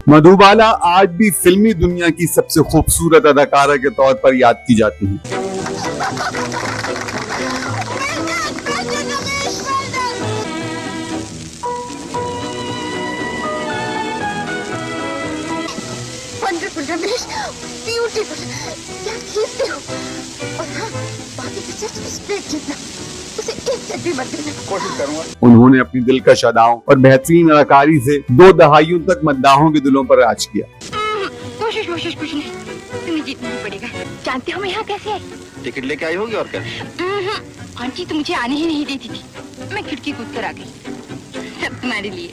मधुबाला आज भी फिल्मी दुनिया की सबसे खूबसूरत अदाकारा के तौर पर याद की जाती हैं। वंडरफुल रमेश, ब्यूटीफुल, क्या खींचते हो। और हाँ, बाकी से सच स्प्लेट जीतना, उसे एक सेट भी मत देना। कोशिश करूंगा। उन्होंने अपनी दिलकश अदाओं और बेहतरीन अदाकारी से 2 दहाइयों तक मद्दाहों के दिलों पर राज किया। कोशिश कुछ नहीं, तुम्हें जीतना ही पड़ेगा। जानते हो मैं यहाँ कैसे आई? टिकट लेके आई होगी और क्या? आंटी तो मुझे आने ही नहीं देती थी, मैं खिड़की कूद कर आ गई सब तुम्हारे लिए।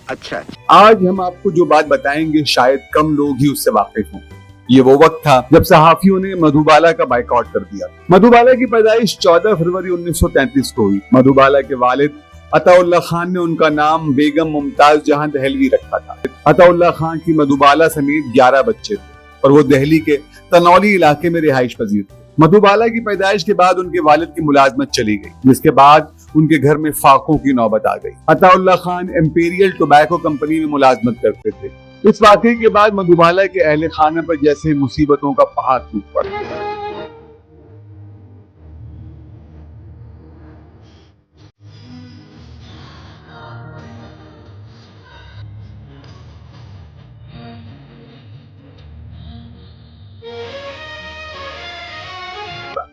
अच्छा, आज हम आपको जो बात बताएंगे शायद कम लोग ही उससे वाकिफ हों। ये वो वक्त था जब सहाफियों ने मधुबाला का बाइकआउट कर दिया। मधुबाला की पैदाइश 14 फरवरी 1933 को हुई। मधुबाला के वालिद अताउल्लाह खान ने उनका नाम बेगम मुमताज जहां दहलवी रखा था। अताउल्लाह खान की मधुबाला समेत 11 बच्चे थे और वो दिल्ली के तनौली इलाके में रिहाइश पजीर थे। मधुबाला की पैदाइश के बाद उनके वालिद की मुलाजमत चली गई, जिसके बाद उनके घर में फाकों की नौबत आ गई। Ataullah Khan imperial tobacco company में मुलाजमत करते थे। इस वाकये के बाद मधुबाला के अहले खाना पर जैसे मुसीबतों का पहाड़ टूट पड़ा।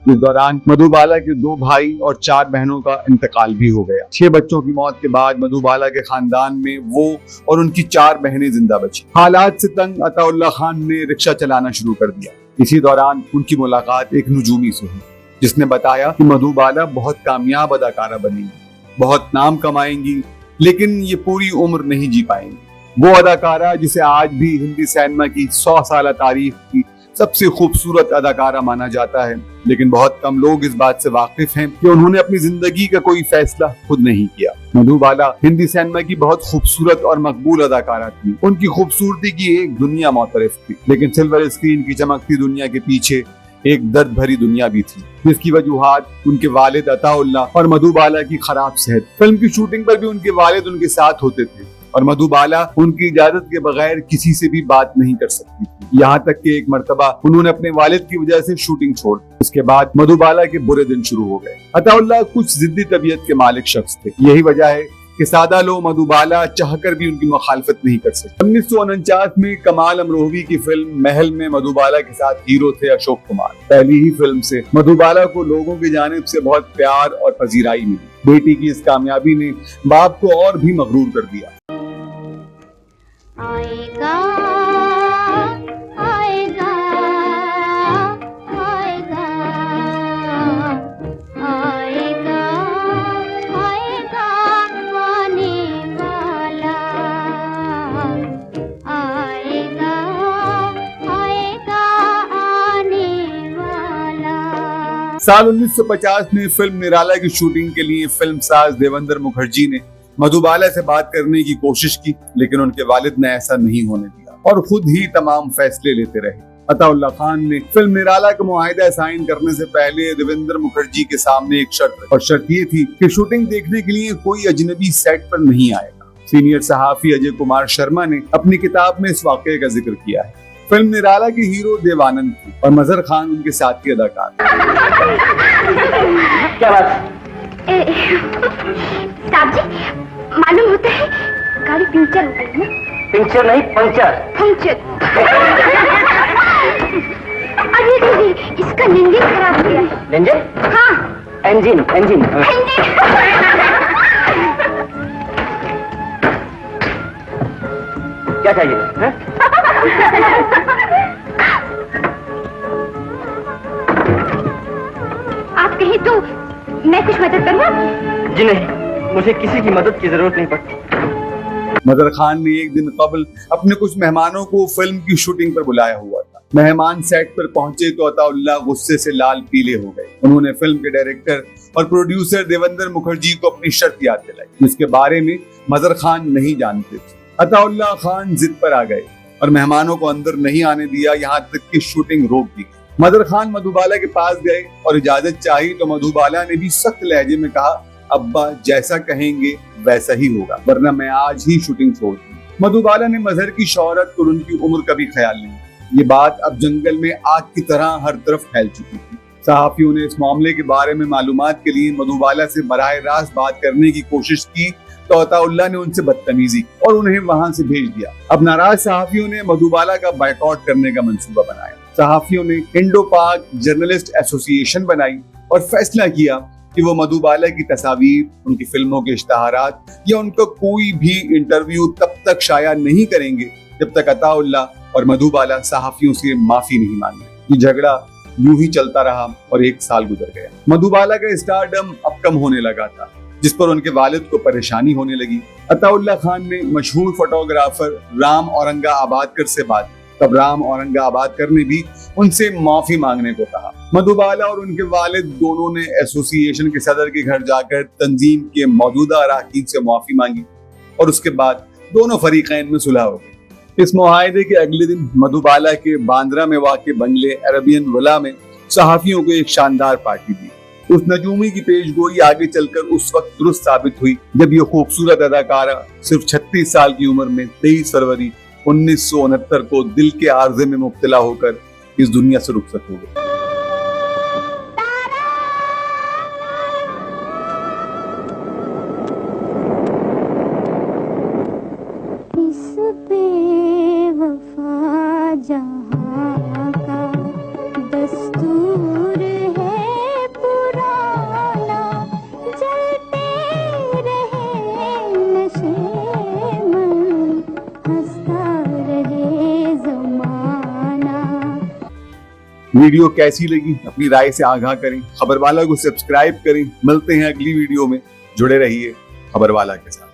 इस दौरान मधुबाला के 2 भाई और 4 बहनों का इंतकाल भी हो गया। 6 बच्चों की मौत के बाद मधुबाला के खानदान में वो और उनकी 4 बहनें जिंदा बची। हालात से तंग अताउल्लाह खान ने रिक्शा चलाना शुरू कर दिया। इसी दौरान उनकी मुलाकात एक नजूमी से हुई, जिसने बताया कि मधुबाला बहुत कामयाब अदाकारा बनेंगी, बहुत नाम कमाएंगी, लेकिन ये पूरी उम्र नहीं जी पाएंगी। वो अदाकारा जिसे आज भी हिंदी सिनेमा की 100 साल तारीख की सबसे खूबसूरत अदाकारा माना जाता है, लेकिन बहुत कम लोग इस बात से वाकिफ हैं कि उन्होंने अपनी जिंदगी का कोई फैसला खुद नहीं किया। मधुबाला हिंदी सिनेमा की बहुत खूबसूरत और मकबूल अदाकारा थी। उनकी खूबसूरती की एक दुनिया मोतरफ थी, लेकिन सिल्वर स्क्रीन की चमकती दुनिया के पीछे एक दर्द भरी दुनिया भी थी, जिसकी वजूहात उनके वालिद अताउल्लाह और मधुबाला की खराब सेहत। फिल्म की शूटिंग पर भी उनके वालिद उनके साथ होते थे और मधुबाला उनकी इजाजत के बगैर किसी से भी बात नहीं कर सकती थी। यहाँ तक कि एक मर्तबा उन्होंने अपने वालिद की वजह से शूटिंग छोड़ दी। उसके बाद मधुबाला के बुरे दिन शुरू हो गए। अताउल्लाह कुछ जिद्दी तबीयत के मालिक शख्स थे। यही वजह है कि सादा लोग मधुबाला चाहकर भी उनकी मुखालफत नहीं कर सके। 1949 में कमाल अमरोही की फिल्म महल में मधुबाला के साथ हीरो थे अशोक कुमार। पहली ही फिल्म से मधुबाला को लोगों की जानिब से बहुत प्यार और पजीराई मिली। बेटी की इस कामयाबी ने बाप को और भी मगरूर कर दिया। आएगा आएगा आएगा आएगा आएगा आने वाला आएगा आएगा आने वाला। साल 1950 में फिल्म निराला की शूटिंग के लिए फिल्मसाज देवेंद्र मुखर्जी ने मधुबाला से बात करने की कोशिश की, लेकिन उनके वालिद ने ऐसा नहीं होने दिया और खुद ही तमाम फैसले लेते रहे। अताउल्लाह खान ने फिल्म निराला का मुआहिदा साइन करने से पहले देवेंद्र मुखर्जी के सामने एक शर्त रखी, और शर्त ये थी कि शूटिंग देखने के लिए कोई अजनबी सेट पर नहीं आएगा। सीनियर सहाफी अजय कुमार शर्मा ने अपनी किताब में इस वाकये का जिक्र किया है। फिल्म निराला के हीरो देवानंद थे और मजहर खान उनके साथी अदाकार। क्या बात? साहब जी, मालूम होता है गाड़ी पंचर हो गई ना? पंचर नहीं, पंचर। पंचर। अरे दीदी, इसका इंजन खराब हो गया है। इंजन? हाँ। Engine, engine. क्या चाहिए? आप कहीं तो मैं कुछ मदद करूँ? जी नहीं, मुझे किसी की मदद की जरूरत नहीं पड़ती। मजहर खान ने एक दिन कबल अपने कुछ मेहमानों को फिल्म की शूटिंग पर बुलाया हुआ था। मेहमान सेट पर पहुंचे तो अताउल्लाह गुस्से से लाल पीले हो गए। उन्होंने फिल्म के डायरेक्टर और प्रोड्यूसर देवेंद्र मुखर्जी को अपनी शर्त याद दिलाई, जिसके बारे में मजहर खान नहीं जानते थे। अताउल्लाह खान जिद पर आ गए और मेहमानों को अंदर नहीं आने दिया, यहाँ तक कि शूटिंग रोक दी। मजहर खान मधुबाला के पास गए और इजाजत चाही तो मधुबाला ने भी सख्त लहजे में कहा, अब्बा जैसा कहेंगे वैसा ही होगा, वरना मैं आज ही शूटिंग छोड़ दूं। मधुबाला ने मजहर की शोहरत और उनकी उम्र का भी ख्याल नहीं। ये बात अब जंगल में आग की तरह हर तरफ फैल चुकी थी। सहाफियों ने इस मामले के बारे में मालूमात के लिए मधुबाला से बराह रास्त बात करने की कोशिश की तो अताउल्लाह ने उनसे बदतमीजी और उन्हें वहां से भेज दिया। अब नाराज सहाफियों ने मधुबाला का बायकॉट करने का मंसूबा बनाया। सहाफियों ने इंडो पाक जर्नलिस्ट एसोसिएशन बनाई और फैसला किया कि वो मधुबाला की तस्वीर, उनकी फिल्मों के इश्तहारात या उनका कोई भी इंटरव्यू तब तक शाया नहीं करेंगे जब तक अताउल्लाह और मधुबाला सहाफियों से माफी नहीं मांगे। ये झगड़ा यूं ही चलता रहा और 1 साल गुजर गया। मधुबाला का स्टारडम अब कम होने लगा था, जिस पर उनके वालिद को परेशानी होने लगी। अताउल्लाह खान ने मशहूर फोटोग्राफर राम औरंगाबादकर से बात की। तब राम औरंगाबादकर ने भी उनसे माफी मांगने को कहा। मधुबाला और उनके वालिद दोनों ने एसोसिएशन के सदर के घर जाकर तंजीम के मौजूदा अरकान से माफी मांगी और उसके बाद दोनों फरीकैन में सुलह हो गई। इस मुआहदे के अगले दिन मधुबाला के बांद्रा में वाक़े बंगले अरेबियन विला में सहाफियों को एक शानदार पार्टी दी। उस नजूमी की पेशगोई आगे चलकर उस वक्त दुरुस्त साबित हुई जब ये खूबसूरत अदाकारा सिर्फ 36 साल की उम्र में 23 फरवरी 1969 को दिल के आर्जे में मुब्तला होकर इस दुनिया से रुखसत हो गई। इस बेवफा जहां का दस्तूर है पुराना, जलते रहे नशे में, हंसता रहे ज़माना। वीडियो कैसी लगी अपनी राय से आगाह करें। खबरवाला को सब्सक्राइब करें। मिलते हैं अगली वीडियो में। जुड़े रहिए खबरवाला के साथ।